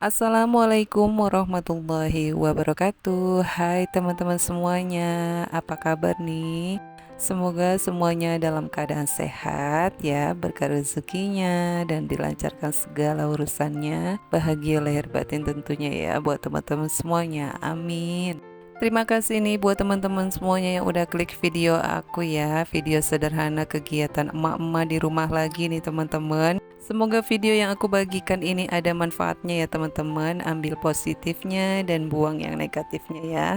Assalamualaikum warahmatullahi wabarakatuh. Hai teman-teman semuanya, apa kabar nih? Semoga semuanya dalam keadaan sehat ya, berkah rezekinya dan dilancarkan segala urusannya. Bahagia lahir batin tentunya ya buat teman-teman semuanya. Amin. Terima kasih nih buat teman-teman semuanya yang udah klik video aku ya. Video sederhana kegiatan emak-emak di rumah lagi nih teman-teman. Semoga video yang aku bagikan ini ada manfaatnya ya teman-teman. Ambil positifnya dan buang yang negatifnya ya.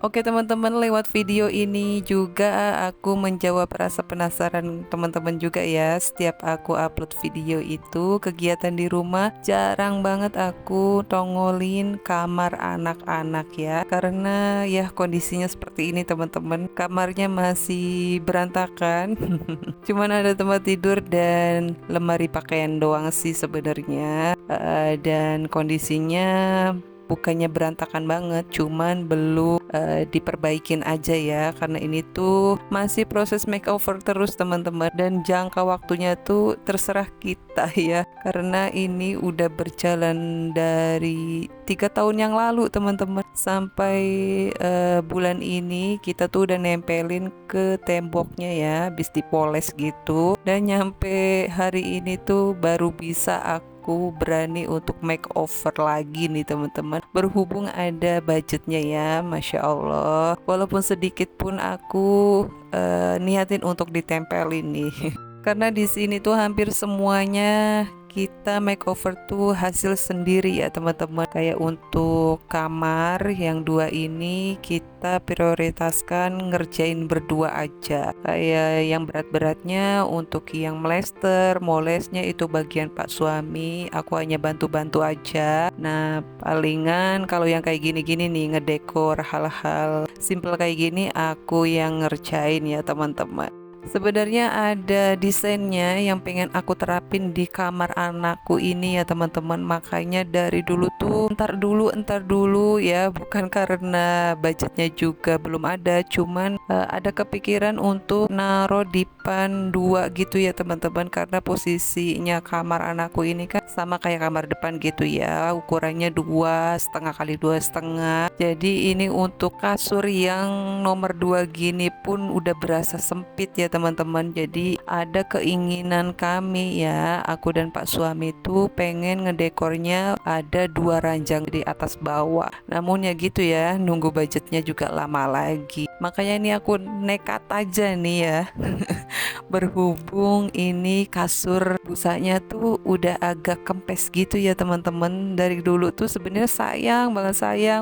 Oke teman-teman, lewat video ini juga aku menjawab rasa penasaran teman-teman juga ya. Setiap aku upload video itu kegiatan di rumah, jarang banget aku tongolin kamar anak-anak ya. Karena ya kondisinya seperti ini teman-teman, kamarnya masih berantakan. Cuman ada tempat tidur dan lemari pakaian doang sih sebenarnya. Dan kondisinya bukannya berantakan banget, cuman belum diperbaikin aja ya, karena ini tuh masih proses makeover terus teman-teman, dan jangka waktunya tuh terserah kita ya, karena ini udah berjalan dari 3 tahun yang lalu teman-teman, sampai bulan ini kita tuh udah nempelin ke temboknya ya, habis dipoles gitu, dan nyampe hari ini tuh baru bisa aku berani untuk makeover lagi nih teman-teman, berhubung ada budgetnya ya, Masya Allah, walaupun sedikit pun aku niatin untuk ditempelin nih. Karena di sini tuh hampir semuanya kita makeover tuh hasil sendiri ya teman-teman. Kayak untuk kamar yang dua ini kita prioritaskan ngerjain berdua aja. Kayak yang berat-beratnya untuk yang melester, molesnya itu bagian Pak suami. Aku hanya bantu-bantu aja. Nah, palingan kalau yang kayak gini-gini nih, ngedekor hal-hal simple kayak gini aku yang ngerjain ya teman-teman. Sebenarnya ada desainnya yang pengen aku terapin di kamar anakku ini ya teman-teman. Makanya dari dulu tuh entar dulu ya, bukan karena budgetnya juga belum ada, cuman ada kepikiran untuk naro dipan dua gitu ya teman-teman, karena posisinya kamar anakku ini kan sama kayak kamar depan gitu ya, ukurannya 2,5 kali 2,5. Jadi ini untuk kasur yang nomor 2 gini pun udah berasa sempit ya teman-teman. Jadi ada keinginan kami ya, aku dan Pak suami tuh pengen ngedekornya ada 2 ranjang di atas bawah. Namun ya gitu ya, nunggu budgetnya juga lama lagi. Makanya ini aku nekat aja nih ya. Berhubung ini kasur busanya tuh udah agak kempes gitu ya teman-teman. Dari dulu tuh sebenarnya sayang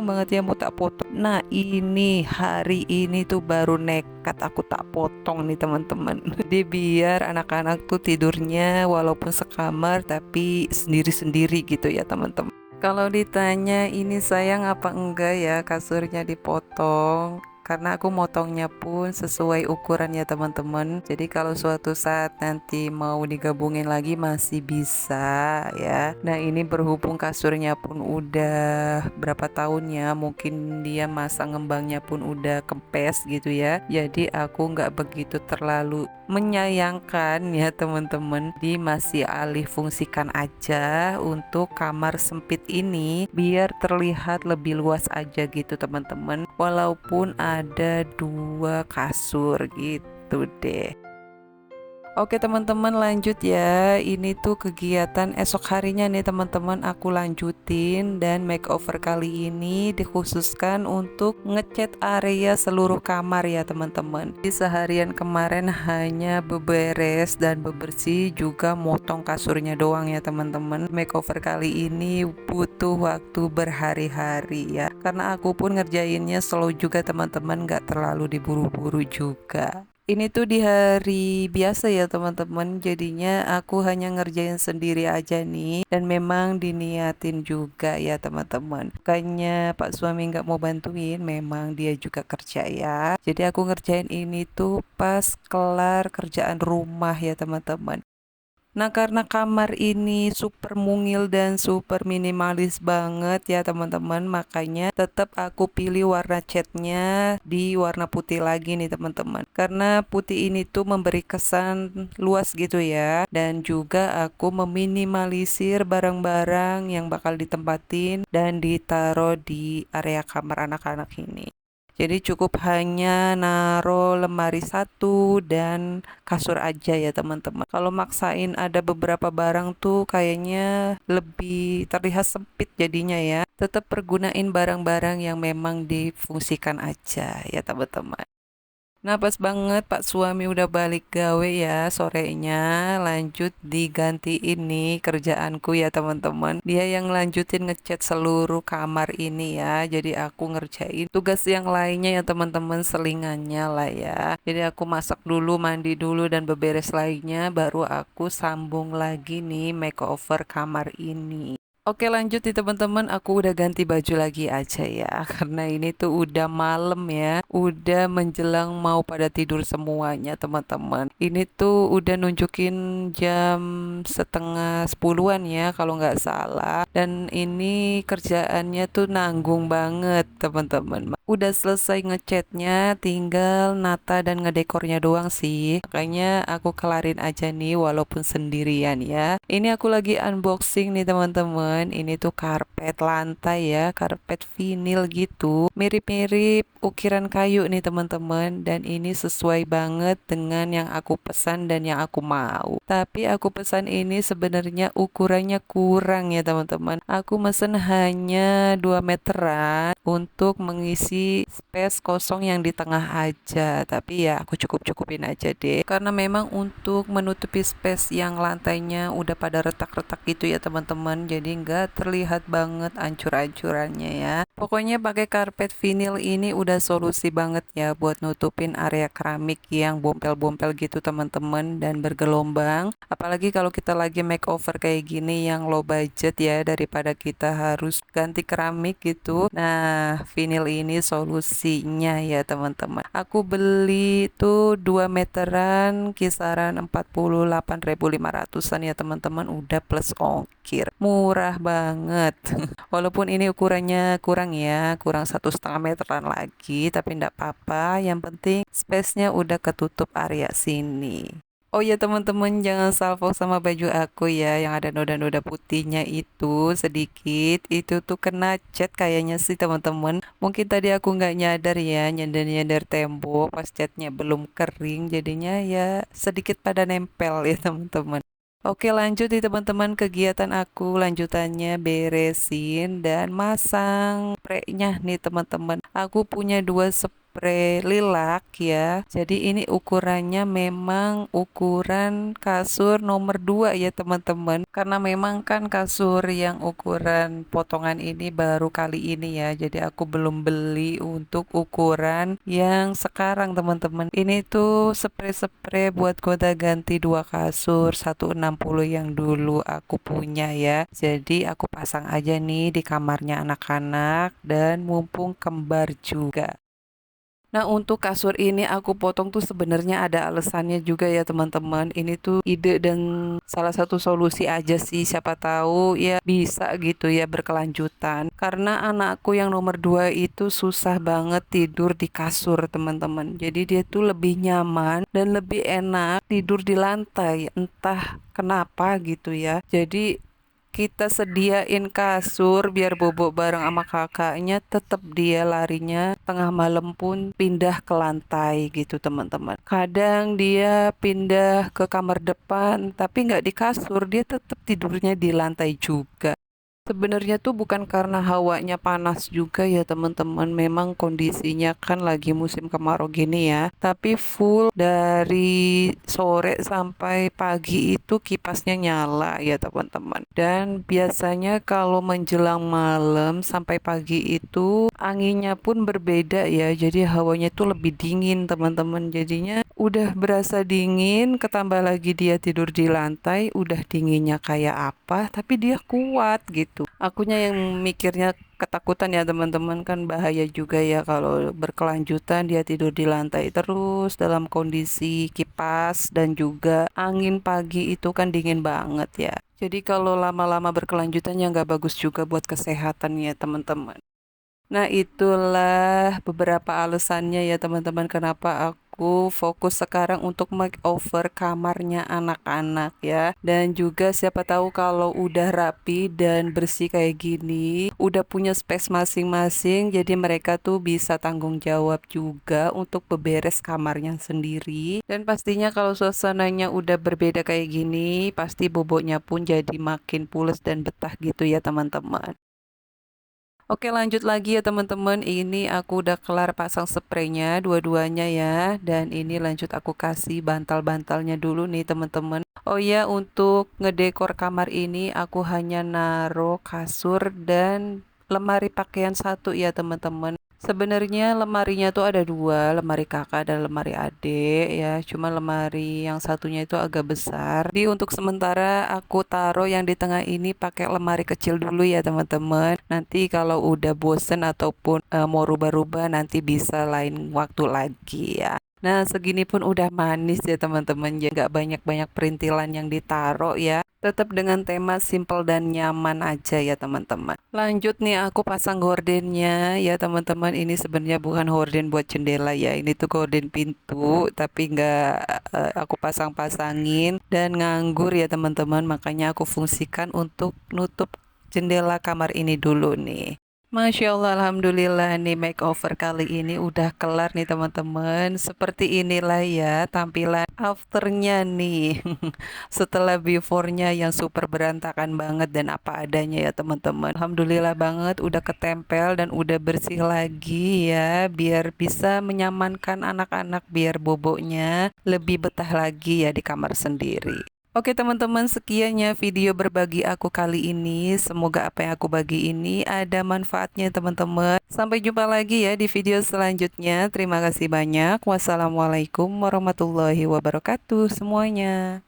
banget ya mau tak potong. Nah ini hari ini tuh baru nekat aku tak potong nih teman-teman. Jadi biar anak-anak tuh tidurnya walaupun sekamar tapi sendiri-sendiri gitu ya teman-teman. Kalau ditanya ini sayang apa enggak ya kasurnya dipotong, karena aku motongnya pun sesuai ukuran ya teman-teman. Jadi kalau suatu saat nanti mau digabungin lagi masih bisa ya. Nah ini berhubung kasurnya pun udah berapa tahunnya, mungkin dia masa ngembangnya pun udah kempes gitu ya. Jadi aku nggak begitu terlalu menyayangkan ya teman-teman. Jadi masih alih fungsikan aja untuk kamar sempit ini biar terlihat lebih luas aja gitu teman-teman, walaupun ada 2 kasur gitu deh. Oke teman-teman, lanjut ya. Ini tuh kegiatan esok harinya nih teman-teman, aku lanjutin, dan makeover kali ini dikhususkan untuk ngecat area seluruh kamar ya teman-teman. Di seharian kemarin hanya beberes dan bebersih, juga motong kasurnya doang ya teman-teman. Makeover kali ini butuh waktu berhari-hari ya, karena aku pun ngerjainnya slow juga teman-teman, gak terlalu diburu-buru juga. Ini tuh di hari biasa ya teman-teman, jadinya aku hanya ngerjain sendiri aja nih, dan memang diniatin juga ya teman-teman. Bukannya Pak suami nggak mau bantuin, memang dia juga kerja ya. Jadi aku ngerjain ini tuh pas kelar kerjaan rumah ya teman-teman. Nah, karena kamar ini super mungil dan super minimalis banget ya teman-teman, makanya tetap aku pilih warna catnya di warna putih lagi nih teman-teman. Karena putih ini tuh memberi kesan luas gitu ya, dan juga aku meminimalisir barang-barang yang bakal ditempatin dan ditaruh di area kamar anak-anak ini. Jadi cukup hanya naro lemari satu dan kasur aja ya teman-teman. Kalau maksain ada beberapa barang tuh kayaknya lebih terlihat sempit jadinya ya. Tetap pergunain barang-barang yang memang difungsikan aja ya teman-teman. Nah, pas banget Pak suami udah balik gawe ya sorenya, lanjut diganti ini kerjaanku ya teman-teman. Dia yang lanjutin ngecat seluruh kamar ini ya. Jadi aku ngerjain tugas yang lainnya ya teman-teman, selingannya lah ya. Jadi aku masak dulu, mandi dulu dan beberes lainnya, baru aku sambung lagi nih makeover kamar ini. Oke, lanjut nih teman-teman, aku udah ganti baju lagi aja ya karena ini tuh udah malam ya, udah menjelang mau pada tidur semuanya teman-teman. Ini tuh udah nunjukin jam setengah sepuluhan ya kalau nggak salah, dan ini kerjaannya tuh nanggung banget teman-teman. Udah selesai ngecatnya, tinggal nata dan ngedekornya doang sih, makanya aku kelarin aja nih walaupun sendirian ya. Ini aku lagi unboxing nih teman-teman. Ini tuh karpet lantai ya, karpet vinil gitu. Mirip-mirip ukiran kayu nih teman-teman. Dan ini sesuai banget dengan yang aku pesan dan yang aku mau. Tapi aku pesan ini sebenarnya ukurannya kurang ya teman-teman. Aku mesen hanya 2 meteran untuk mengisi space kosong yang di tengah aja. Tapi ya aku cukup-cukupin aja deh. Karena memang untuk menutupi space yang lantainya udah pada retak-retak gitu ya teman-teman. Jadi nggak terlihat banget ancur-ancurannya ya. Pokoknya pakai karpet vinil ini udah solusi banget ya buat nutupin area keramik yang bompel-bompel gitu teman-teman dan bergelombang. Apalagi kalau kita lagi makeover kayak gini yang low budget ya, daripada kita harus ganti keramik gitu. Nah, vinil ini solusinya ya teman-teman. Aku beli tuh 2 meteran kisaran 48.500-an ya teman-teman, udah plus ongkir. Murah banget. Walaupun ini ukurannya kurang ya, kurang 1,5 meteran lagi, tapi enggak apa-apa. Yang penting space-nya udah ketutup area sini. Oh ya teman-teman, jangan salvo sama baju aku ya yang ada noda-noda putihnya itu sedikit. Itu tuh kena cat kayaknya sih teman-teman. Mungkin tadi aku nggak nyadar ya, nyadar-nyadar tembok pas catnya belum kering. Jadinya ya sedikit pada nempel ya teman-teman. Oke, lanjut nih teman-teman, kegiatan aku lanjutannya beresin dan masang spraynya nih teman-teman. Aku punya dua spray lilac ya. Jadi ini ukurannya memang ukuran kasur nomor 2 ya teman-teman. Karena memang kan kasur yang ukuran potongan ini baru kali ini ya. Jadi aku belum beli untuk ukuran yang sekarang teman-teman. Ini tuh spray-spray buat gonta-ganti dua kasur 160 yang dulu aku punya ya. Jadi aku pasang aja nih di kamarnya anak-anak dan mumpung kembar juga. Nah, untuk kasur ini aku potong tuh sebenarnya ada alasannya juga ya teman-teman. Ini tuh ide dan salah satu solusi aja sih, siapa tahu ya bisa gitu ya berkelanjutan. Karena anakku yang nomor 2 itu susah banget tidur di kasur teman-teman. Jadi dia tuh lebih nyaman dan lebih enak tidur di lantai. Entah kenapa gitu ya. Jadi kita sediain kasur biar bobok bareng sama kakaknya, tetap dia larinya tengah malam pun pindah ke lantai gitu teman-teman. Kadang dia pindah ke kamar depan tapi nggak di kasur, dia tetap tidurnya di lantai juga. Sebenarnya tuh bukan karena hawanya panas juga ya teman-teman. Memang kondisinya kan lagi musim kemarau gini ya. Tapi full dari sore sampai pagi itu kipasnya nyala ya teman-teman. Dan biasanya kalau menjelang malam sampai pagi itu anginnya pun berbeda ya. Jadi hawanya tuh lebih dingin teman-teman. Jadinya udah berasa dingin, ketambah lagi dia tidur di lantai, udah dinginnya kayak apa, tapi dia kuat gitu. gitu. Akunya yang mikirnya ketakutan ya teman-teman, kan bahaya juga ya kalau berkelanjutan dia tidur di lantai terus dalam kondisi kipas dan juga angin pagi itu kan dingin banget ya. Jadi kalau lama-lama berkelanjutan ya nggak bagus juga buat kesehatan ya teman-teman. Nah, itulah beberapa alasannya ya teman-teman kenapa aku fokus sekarang untuk makeover kamarnya anak-anak ya. Dan juga siapa tahu kalau udah rapi dan bersih kayak gini, udah punya space masing-masing, jadi mereka tuh bisa tanggung jawab juga untuk beberes kamarnya sendiri. Dan pastinya kalau suasananya udah berbeda kayak gini, pasti boboknya pun jadi makin pules dan betah gitu ya teman-teman. Oke, lanjut lagi ya teman-teman. Ini aku udah kelar pasang spraynya dua-duanya ya. Dan ini lanjut aku kasih bantal-bantalnya dulu nih teman-teman. Oh ya, untuk ngedekor kamar ini aku hanya naruh kasur dan lemari pakaian satu ya teman-teman. Sebenarnya lemarinya tuh ada dua, lemari kakak dan lemari adik ya. Cuma lemari yang satunya itu agak besar. Jadi untuk sementara aku taruh yang di tengah ini pakai lemari kecil dulu ya teman-teman. Nanti kalau udah bosen ataupun mau rubah-rubah nanti bisa lain waktu lagi ya. Nah, segini pun udah manis ya teman-teman. Ya nggak banyak-banyak perintilan yang ditaruh ya. Tetap dengan tema simple dan nyaman aja ya teman-teman. Lanjut nih aku pasang gordennya ya teman-teman. Ini sebenarnya bukan gorden buat jendela ya. Ini tuh gorden pintu tapi nggak aku pasang-pasangin dan nganggur ya teman-teman. Makanya aku fungsikan untuk nutup jendela kamar ini dulu nih. Masya Allah, Alhamdulillah nih makeover kali ini udah kelar nih teman-teman. Seperti inilah ya tampilan afternya nih. Setelah before-nya yang super berantakan banget dan apa adanya ya teman-teman. Alhamdulillah banget udah ketempel dan udah bersih lagi ya. Biar bisa menyamankan anak-anak biar boboknya lebih betah lagi ya di kamar sendiri. Oke teman-teman, sekiannya video berbagi aku kali ini. Semoga apa yang aku bagi ini ada manfaatnya teman-teman. Sampai jumpa lagi ya di video selanjutnya. Terima kasih banyak. Wassalamualaikum warahmatullahi wabarakatuh semuanya.